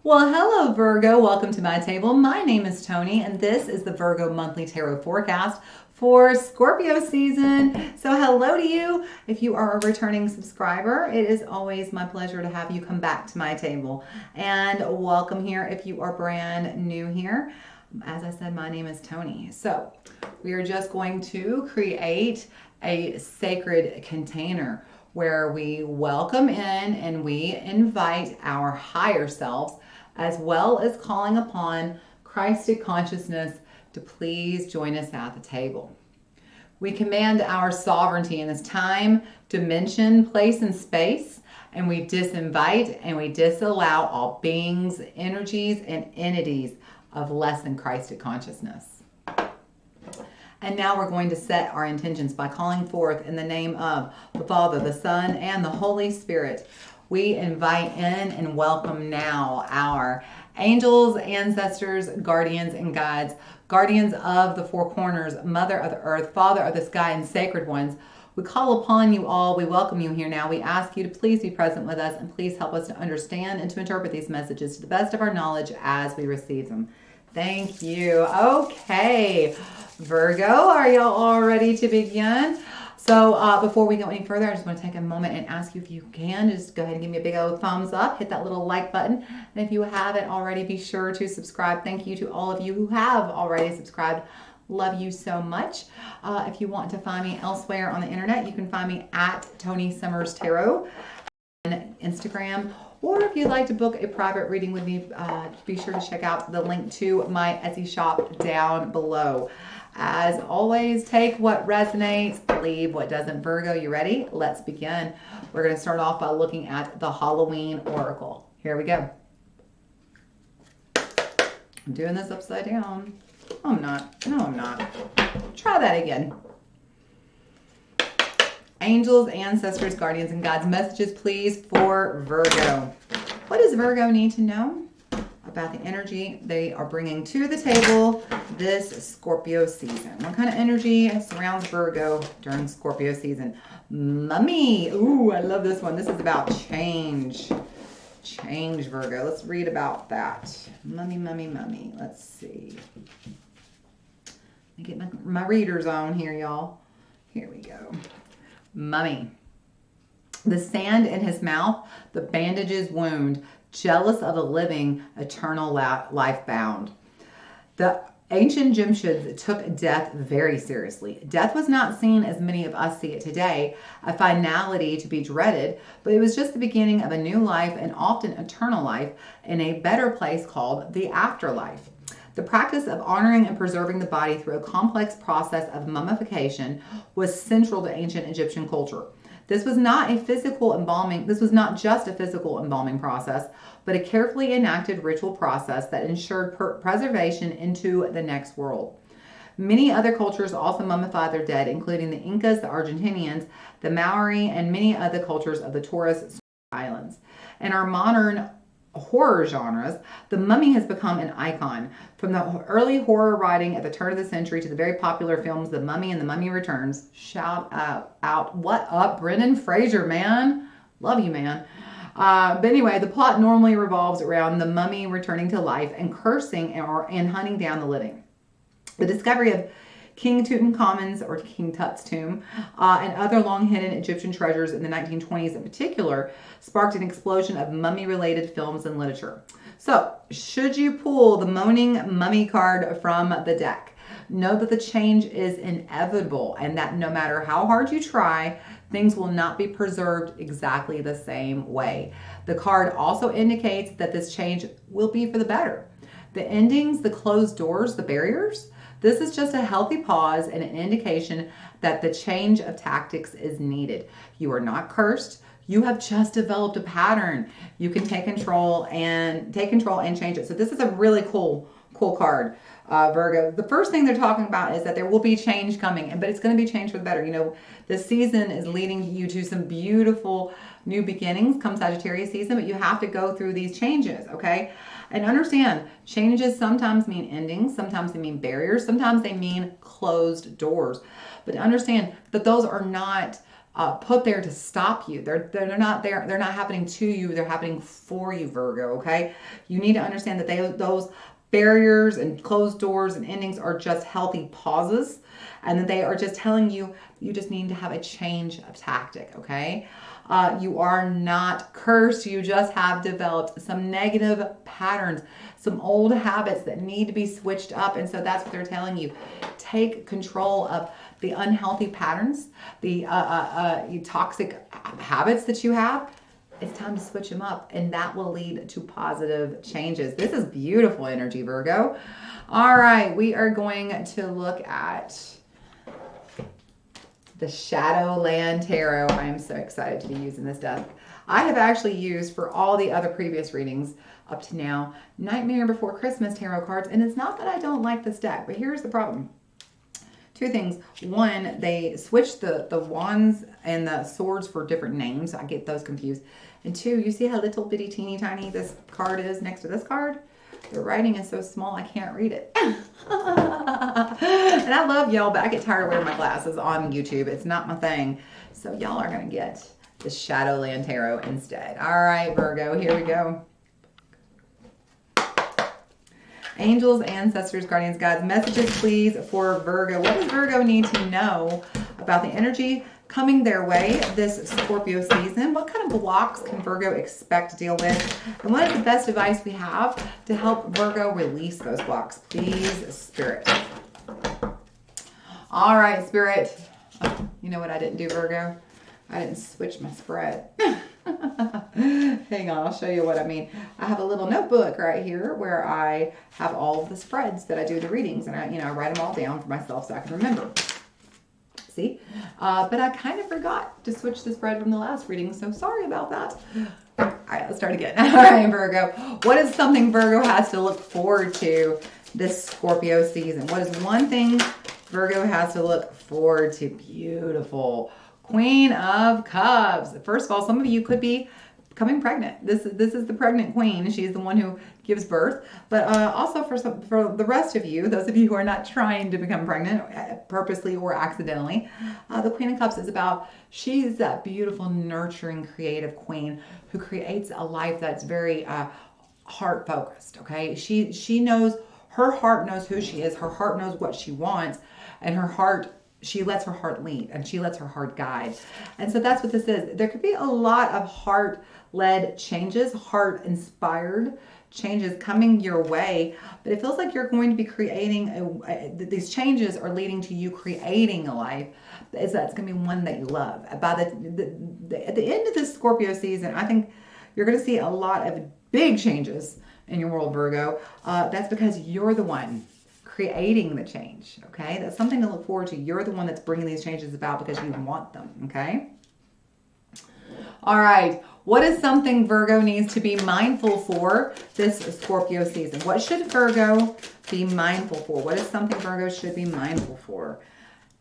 Well, hello, Virgo. Welcome to my table. My name is Toni, and this is the Virgo Monthly Tarot Forecast for Scorpio season. So hello to you. If you are a returning subscriber, it is always my pleasure to have you come back to my table. And welcome here if you are brand new here. As I said, my name is Toni. So we are just going to create a sacred container where we welcome in and we invite our higher selves, as well as calling upon Christic consciousness to please join us at the table. We command our sovereignty in this time, dimension, place, and space, and we disinvite and we disallow all beings, energies, and entities of less than Christic consciousness. And now we're going to set our intentions by calling forth in the name of the Father, the Son, and the Holy Spirit. We invite in and welcome now our angels, ancestors, guardians, and guides, guardians of the four corners, Mother of the earth, Father of the sky, and sacred ones. We call upon you all. We welcome you here now. We ask you to please be present with us and please help us to understand and to interpret these messages to the best of our knowledge as we receive them. Thank you. Okay, Virgo, are y'all all ready to begin? So before we go any further, I just want to take a moment and ask you if you can, just go ahead and give me a big old thumbs up, hit that little like button. And if you haven't already, be sure to subscribe. Thank you to all of you who have already subscribed. Love you so much. If you want to find me elsewhere on the internet, you can find me at Toni Summers Tarot on Instagram. Or if you'd like to book a private reading with me, be sure to check out the link to my Etsy shop down below. As always, take what resonates, leave what doesn't. Virgo, you ready? Let's begin. We're going to start off by looking at the Halloween Oracle. Here we go. I'm doing this upside down. No, I'm not. No, I'm not. Try that again. Angels, ancestors, guardians, and guides, messages, please, for Virgo. What does Virgo need to know about the energy they are bringing to the table this Scorpio season? What kind of energy surrounds Virgo during Scorpio season? Mummy. Ooh, I love this one. This is about change. Change, Virgo. Let's read about that. Mummy, mummy, mummy. Let's see. Let me get my readers on here, y'all. Here we go. Mummy. The sand in his mouth, the bandages wound, jealous of the living, eternal life bound. The ancient Egyptians took death very seriously. Death was not seen as many of us see it today, a finality to be dreaded, but it was just the beginning of a new life and often eternal life in a better place called the afterlife. The practice of honoring and preserving the body through a complex process of mummification was central to ancient Egyptian culture. This was not just a physical embalming process, but a carefully enacted ritual process that ensured preservation into the next world. Many other cultures also mummified their dead, including the Incas, the Argentinians, the Maori, and many other cultures of the Torres Islands. In our modern horror genres, the mummy has become an icon. From the early horror writing at the turn of the century to the very popular films The Mummy and The Mummy Returns. Shout out. What up, Brendan Fraser, man? Love you, man. But anyway, the plot normally revolves around the mummy returning to life and cursing and hunting down the living. The discovery of King Tutankhamun's or King Tut's tomb and other long-hidden Egyptian treasures in the 1920s in particular sparked an explosion of mummy-related films and literature. So, should you pull the moaning mummy card from the deck, know that the change is inevitable and that no matter how hard you try, things will not be preserved exactly the same way. The card also indicates that this change will be for the better. The endings, the closed doors, the barriers, this is just a healthy pause and an indication that the change of tactics is needed. You are not cursed. You have just developed a pattern. You can take control and change it. So this is a really cool card, Virgo. The first thing they're talking about is that there will be change coming, but it's going to be change for the better. You know, this season is leading you to some beautiful new beginnings come Sagittarius season, but you have to go through these changes, okay? And understand, changes sometimes mean endings, sometimes they mean barriers, sometimes they mean closed doors. But understand that those are not put there to stop you. They're not there. They're not happening to you. They're happening for you, Virgo. Okay. You need to understand that those barriers and closed doors and endings are just healthy pauses, and that they are just telling you you just need to have a change of tactic. Okay. You are not cursed. You just have developed some negative patterns, some old habits that need to be switched up. And so that's what they're telling you. Take control of the unhealthy patterns, the toxic habits that you have. It's time to switch them up, and that will lead to positive changes. This is beautiful energy, Virgo. All right, we are going to look at the Shadowland Tarot. I am so excited to be using this deck. I have actually used, for all the other previous readings up to now, Nightmare Before Christmas tarot cards, and it's not that I don't like this deck, but here's the problem. Two things. One, they switched the wands and the swords for different names. I get those confused. And two, you see how little bitty teeny tiny this card is next to this card? The writing is so small I can't read it. And I love y'all, but I get tired of wearing my glasses on YouTube. It's not my thing. So y'all are going to get the Shadowland Tarot instead. All right, Virgo, here we go. Angels, ancestors, guardians, guides, messages, please, for Virgo. What does Virgo need to know about the energy coming their way this Scorpio season? What kind of blocks can Virgo expect to deal with? And what is the best advice we have to help Virgo release those blocks? Please, Spirit. All right, Spirit. Oh, you know what I didn't do, Virgo? I didn't switch my spread. Hang on, I'll show you what I mean. I have a little notebook right here where I have all of the spreads that I do the readings, and I write them all down for myself so I can remember. See? But I kind of forgot to switch the spread from the last reading, so sorry about that. All right, let's start again. All right, Virgo. What is something Virgo has to look forward to this Scorpio season? What is one thing Virgo has to look forward to? Beautiful. Queen of Cups. First of all, some of you could be becoming pregnant. This is the pregnant queen. She's the one who gives birth. But also for the rest of you, those of you who are not trying to become pregnant purposely or accidentally, the Queen of Cups is about, she's that beautiful, nurturing, creative queen who creates a life that's very heart focused. Okay, she knows, her heart knows who she is. Her heart knows what she wants, and her heart, she lets her heart lead, and she lets her heart guide. And so that's what this is. There could be a lot of heart-led changes, heart-inspired changes coming your way, but it feels like you're going to be creating these changes are leading to you creating a life that's going to be one that you love. By at the end of this Scorpio season, I think you're going to see a lot of big changes in your world, Virgo. That's because you're the one creating the change, okay? That's something to look forward to. You're the one that's bringing these changes about because you want them, okay? All right, what is something Virgo needs to be mindful for this Scorpio season? What should Virgo be mindful for? What is something Virgo should be mindful for?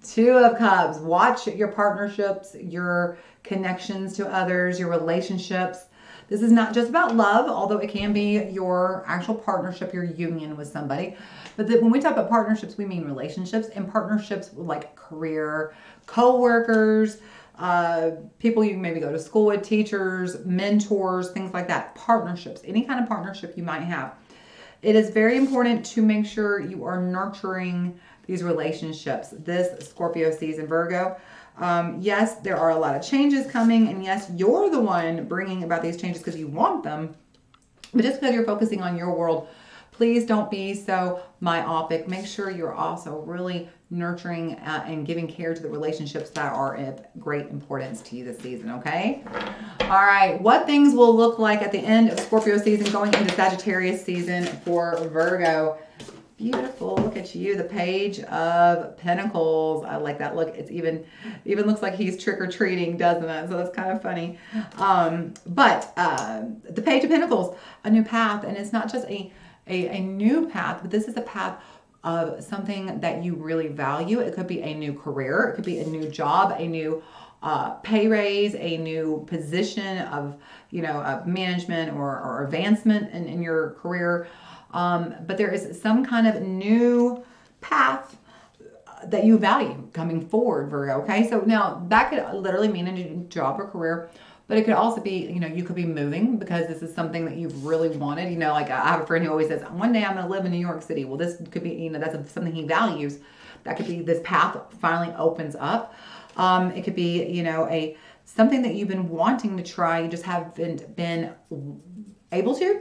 Two of Cups. Watch your partnerships, your connections to others, your relationships. This is not just about love, although it can be your actual partnership, your union with somebody. But when we talk about partnerships, we mean relationships, and partnerships like career, co-workers, people you maybe go to school with, teachers, mentors, things like that. Partnerships, any kind of partnership you might have. It is very important to make sure you are nurturing these relationships this Scorpio season, Virgo. Yes, there are a lot of changes coming, and yes, you're the one bringing about these changes because you want them. But just because you're focusing on your world, please don't be so myopic. Make sure you're also really nurturing and giving care to the relationships that are of great importance to you this season, okay? All right, what things will look like at the end of Scorpio season going into Sagittarius season for Virgo? Beautiful. Look at you, the Page of Pentacles. I like that look. It's even looks like he's trick-or-treating, doesn't it? So that's kind of funny. But the Page of Pentacles, a new path, and it's not just a new path, but this is a path of something that you really value. It could be a new career. It could be a new job, a new pay raise, a new position of, of management or advancement in your career. But there is some kind of new path that you value coming forward, Virgo. Okay, so now that could literally mean a new job or career, but it could also be, you know, you could be moving because this is something that you've really wanted. You know, like I have a friend who always says, one day I'm going to live in New York City. Well, this could be, you know, that's something he values. That could be this path finally opens up. It could be, you know, something that you've been wanting to try, you just haven't been able to.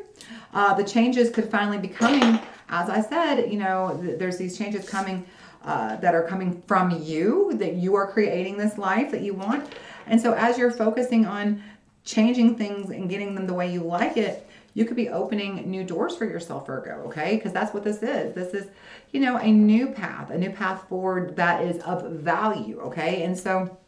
The changes could finally be coming. As I said, you know, there's these changes coming that are coming from you, that you are creating this life that you want. And so as you're focusing on changing things and getting them the way you like it, you could be opening new doors for yourself, Virgo, okay? Because that's what this is. This is, you know, a new path forward that is of value, okay? And so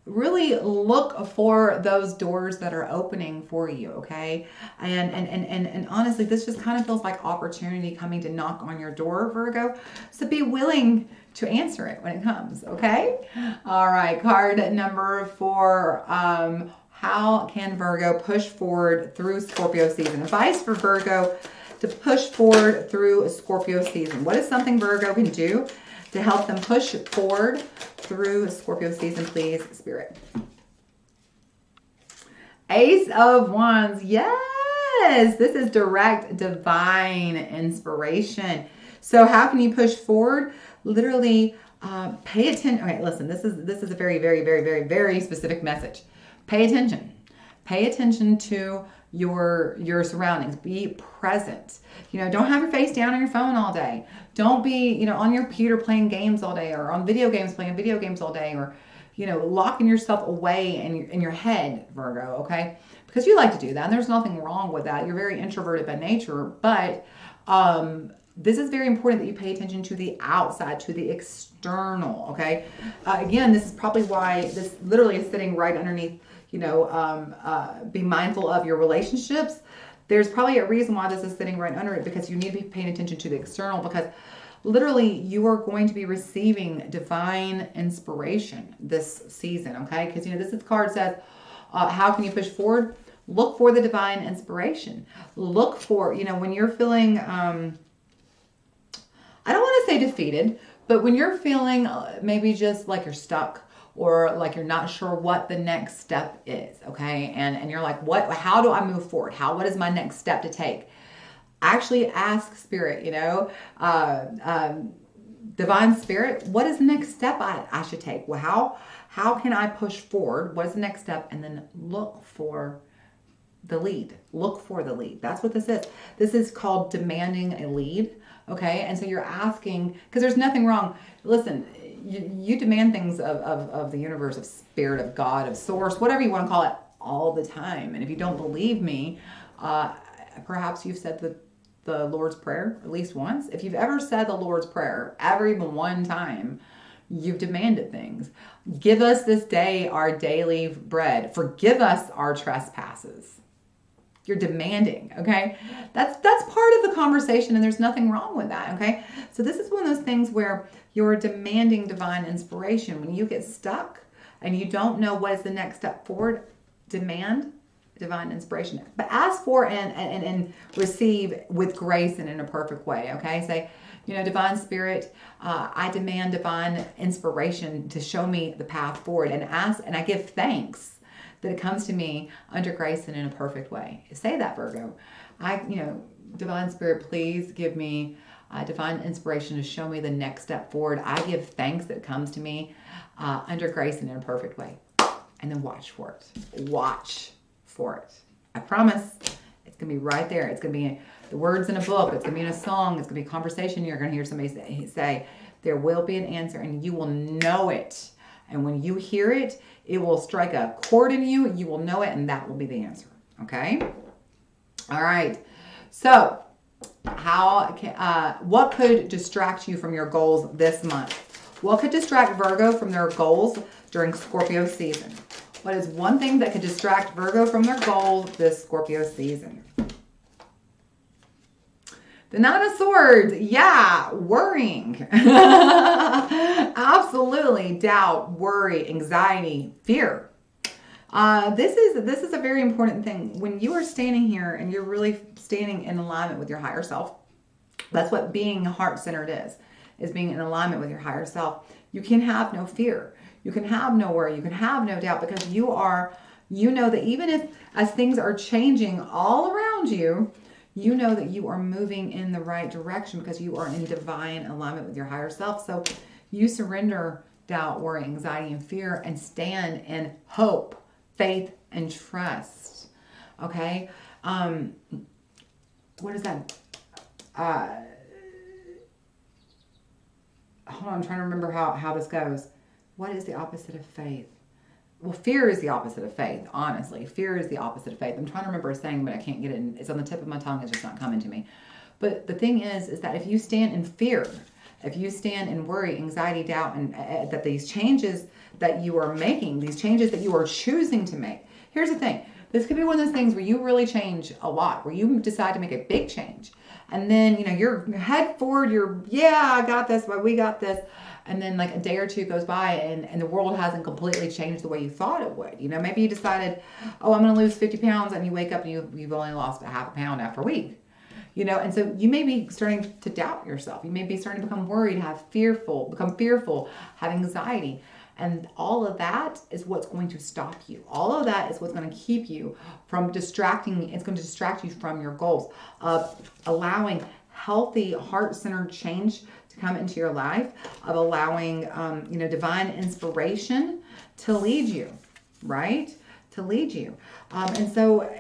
really look for those doors that are opening for you, okay? And honestly, this just kind of feels like opportunity coming to knock on your door, Virgo. So be willing to answer it when it comes, okay? All right, card number 4. How can Virgo push forward through Scorpio season? Advice for Virgo to push forward through Scorpio season. What is something Virgo can do to help them push forward through Scorpio season, please, Spirit? Ace of Wands. Yes, this is direct divine inspiration. So how can you push forward? Literally pay attention. Okay, listen, this is a very, very, very, very, very specific message. Pay attention. Pay attention to your surroundings. Be present. You know, don't have your face down on your phone all day. Don't be, you know, on your computer playing games all day, or on video games playing video games all day, or, you know, locking yourself away in your head, Virgo, okay? Because you like to do that, and there's nothing wrong with that. You're very introverted by nature, but this is very important that you pay attention to the outside, to the external, okay? Again, this is probably why this literally is sitting right underneath, you know, be mindful of your relationships. There's probably a reason why this is sitting right under it, because you need to be paying attention to the external, because literally you are going to be receiving divine inspiration this season, okay? Because, you know, this card says, how can you push forward? Look for the divine inspiration. Look for, you know, when you're feeling... I don't want to say defeated, but when you're feeling maybe just like you're stuck, or like you're not sure what the next step is, okay? And you're like, how do I move forward? What is my next step to take? Actually ask Spirit, you know, Divine Spirit, what is the next step I should take? Well, how can I push forward? What is the next step? And then look for the lead. Look for the lead. That's what this is. This is called demanding a lead. Okay, and so you're asking, because there's nothing wrong. Listen, you demand things of the universe, of spirit, of God, of source, whatever you want to call it, all the time. And if you don't believe me, perhaps you've said the Lord's Prayer at least once. If you've ever said the Lord's Prayer, ever even one time, you've demanded things. Give us this day our daily bread. Forgive us our trespasses. You're demanding, okay? That's part of the conversation, and there's nothing wrong with that, okay? So this is one of those things where you're demanding divine inspiration. When you get stuck and you don't know what is the next step forward, demand divine inspiration. But ask for and receive with grace and in a perfect way, okay? Say, you know, Divine Spirit, I demand divine inspiration to show me the path forward, and I give thanks that it comes to me under grace and in a perfect way. Say that, Virgo. Divine Spirit, please give me divine inspiration to show me the next step forward. I give thanks that it comes to me under grace and in a perfect way. And then watch for it. Watch for it. I promise it's going to be right there. It's going to be the words in a book. It's going to be in a song. It's going to be a conversation. You're going to hear somebody say, there will be an answer, and you will know it. And when you hear it, it will strike a chord in you. You will know it, and that will be the answer. Okay? All right. So, what could distract you from your goals this month? What could distract Virgo from their goals during Scorpio season? What is one thing that could distract Virgo from their goals this Scorpio season? The Nine of Swords, yeah, worrying. Absolutely, doubt, worry, anxiety, fear. This is a very important thing. When you are standing here and you're really standing in alignment with your higher self, that's what being heart-centered is. is being in alignment with your higher self, you can have no fear. You can have no worry. You can have no doubt, because you know that even if as things are changing all around you, you know that you are moving in the right direction because you are in divine alignment with your higher self. So you surrender doubt, worry, anxiety, and fear, and stand in hope, faith, and trust. Okay? What is that? Hold on, I'm trying to remember how this goes. What is the opposite of faith? Well, fear is the opposite of faith, honestly. Fear is the opposite of faith. I'm trying to remember a saying, but I can't get it. It's on the tip of my tongue. It's just not coming to me. But the thing is that if you stand in fear, if you stand in worry, anxiety, doubt, and that these changes that you are making, these changes that you are choosing to make. Here's the thing. This could be one of those things where you really change a lot, where you decide to make a big change. And then, you're head forward, I got this, but we got this. And then like a day or two goes by and the world hasn't completely changed the way you thought it would. Maybe you decided, I'm going to lose 50 pounds, and you wake up and you've only lost a half a pound after a week. And so you may be starting to doubt yourself. You may be starting to become worried, become fearful, have anxiety. And all of that is what's going to stop you. All of that is what's going to keep you from distracting. It's going to distract you from your goals of allowing healthy, heart-centered change to come into your life, of allowing, divine inspiration to lead you, right? To lead you. And so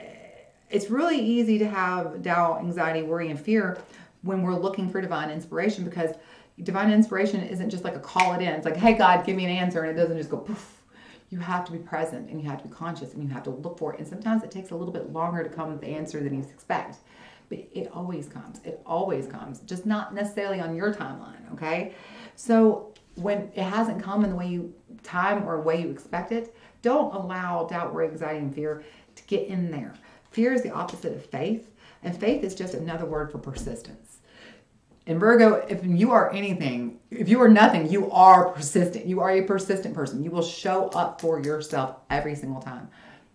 it's really easy to have doubt, anxiety, worry, and fear when we're looking for divine inspiration, because divine inspiration isn't just like a call it in. It's like, hey, God, give me an answer. And it doesn't just go poof. You have to be present, and you have to be conscious, and you have to look for it. And sometimes it takes a little bit longer to come with the answer than you expect. But it always comes. It always comes. Just not necessarily on your timeline, okay? So when it hasn't come in the way you or way you expect it, don't allow doubt, worry, anxiety, and fear to get in there. Fear is the opposite of faith, and faith is just another word for persistence. In Virgo, if you are anything, if you are nothing, you are persistent. You are a persistent person. You will show up for yourself every single time.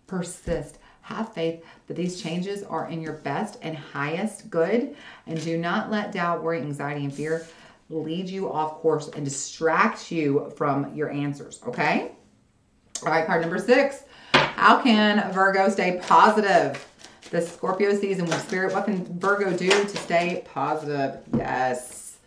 Persist. Have faith that these changes are in your best and highest good, and do not let doubt, worry, anxiety, and fear lead you off course and distract you from your answers, okay? All right, card number 6. How can Virgo stay positive this Scorpio season with Spirit? What can Virgo do to stay positive? Yes.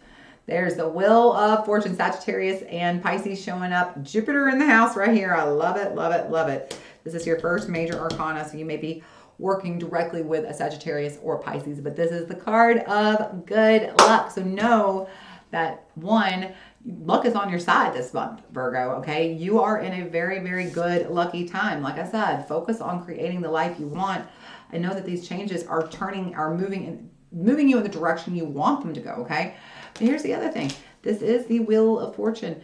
There's the Wheel of Fortune, Sagittarius and Pisces showing up. Jupiter in the house right here. I love it, love it, love it. This is your first major arcana, so you may be working directly with a Sagittarius or Pisces, but this is the card of good luck. So know that, one, luck is on your side this month, Virgo, okay? You are in a very, very good, lucky time. Like I said, focus on creating the life you want. I know that these changes are moving you in the direction you want them to go, okay? But here's the other thing. This is the Wheel of Fortune.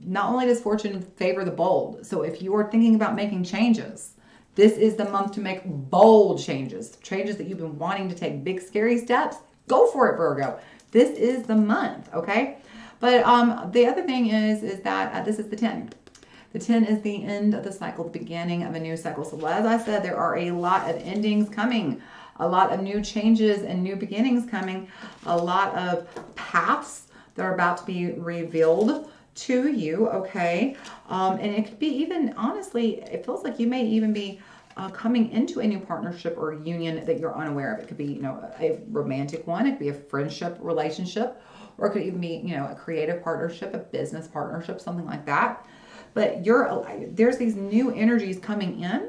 Not only does fortune favor the bold, so if you are thinking about making changes, this is the month to make bold changes that you've been wanting to take, big, scary steps. Go for it, Virgo. This is the month, okay? But the other thing is that this is the 10. The 10 is the end of the cycle, the beginning of a new cycle. So as I said, there are a lot of endings coming, a lot of new changes and new beginnings coming, a lot of paths that are about to be revealed to you, okay? And it could be even, honestly, it feels like you may even be coming into a new partnership or union that you're unaware of. It could be, a romantic one. It could be a friendship relationship, or it could even be, a creative partnership, a business partnership, something like that. But there's these new energies coming in,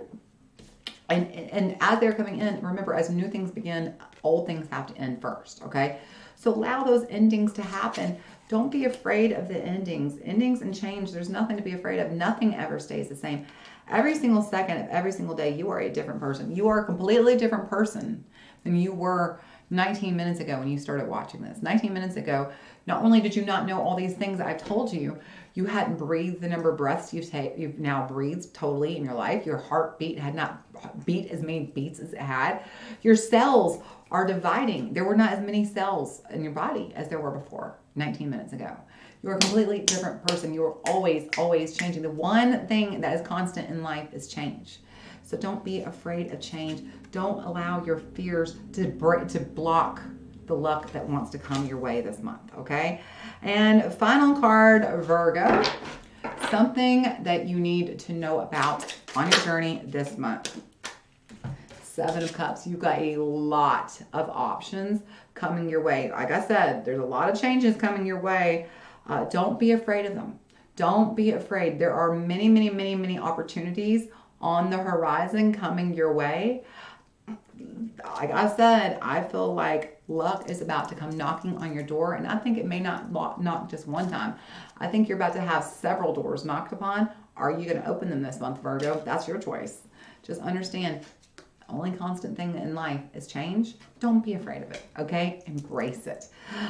and as they're coming in, remember, as new things begin, old things have to end first, okay? So allow those endings to happen. Don't be afraid of the endings. Endings and change, there's nothing to be afraid of. Nothing ever stays the same. Every single second of every single day, you are a different person. You are a completely different person than you were 19 minutes ago when you started watching this. 19 minutes ago, not only did you not know all these things I've told you, you hadn't breathed the number of breaths you've now breathed totally in your life. Your heartbeat had not beat as many beats as it had. Your cells are dividing. There were not as many cells in your body as there were before 19 minutes ago. You're a completely different person. You're always, always changing. The one thing that is constant in life is change. So don't be afraid of change. Don't allow your fears to block the luck that wants to come your way this month, okay? And final card, Virgo. Something that you need to know about on your journey this month. Seven of Cups. You've got a lot of options coming your way. Like I said, there's a lot of changes coming your way. Don't be afraid of them. Don't be afraid. There are many, many, many, many opportunities on the horizon coming your way. Like I said, I feel like luck is about to come knocking on your door, and I think it may not knock just one time. I think you're about to have several doors knocked upon. Are you going to open them this month, Virgo? That's your choice. Just understand, the only constant thing in life is change. Don't be afraid of it, okay? Embrace it.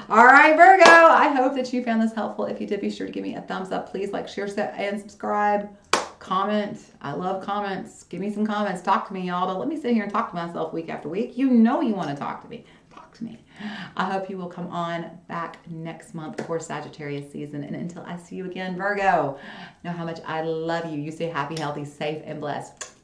All right, Virgo, I hope that you found this helpful. If you did, be sure to give me a thumbs up. Please like, share, and subscribe. Comment. I love comments. Give me some comments. Talk to me, y'all. Don't let me sit here and talk to myself week after week. You know you want to talk to me. Talk to me. I hope you will come on back next month for Sagittarius season. And until I see you again, Virgo, know how much I love you. You stay happy, healthy, safe, and blessed.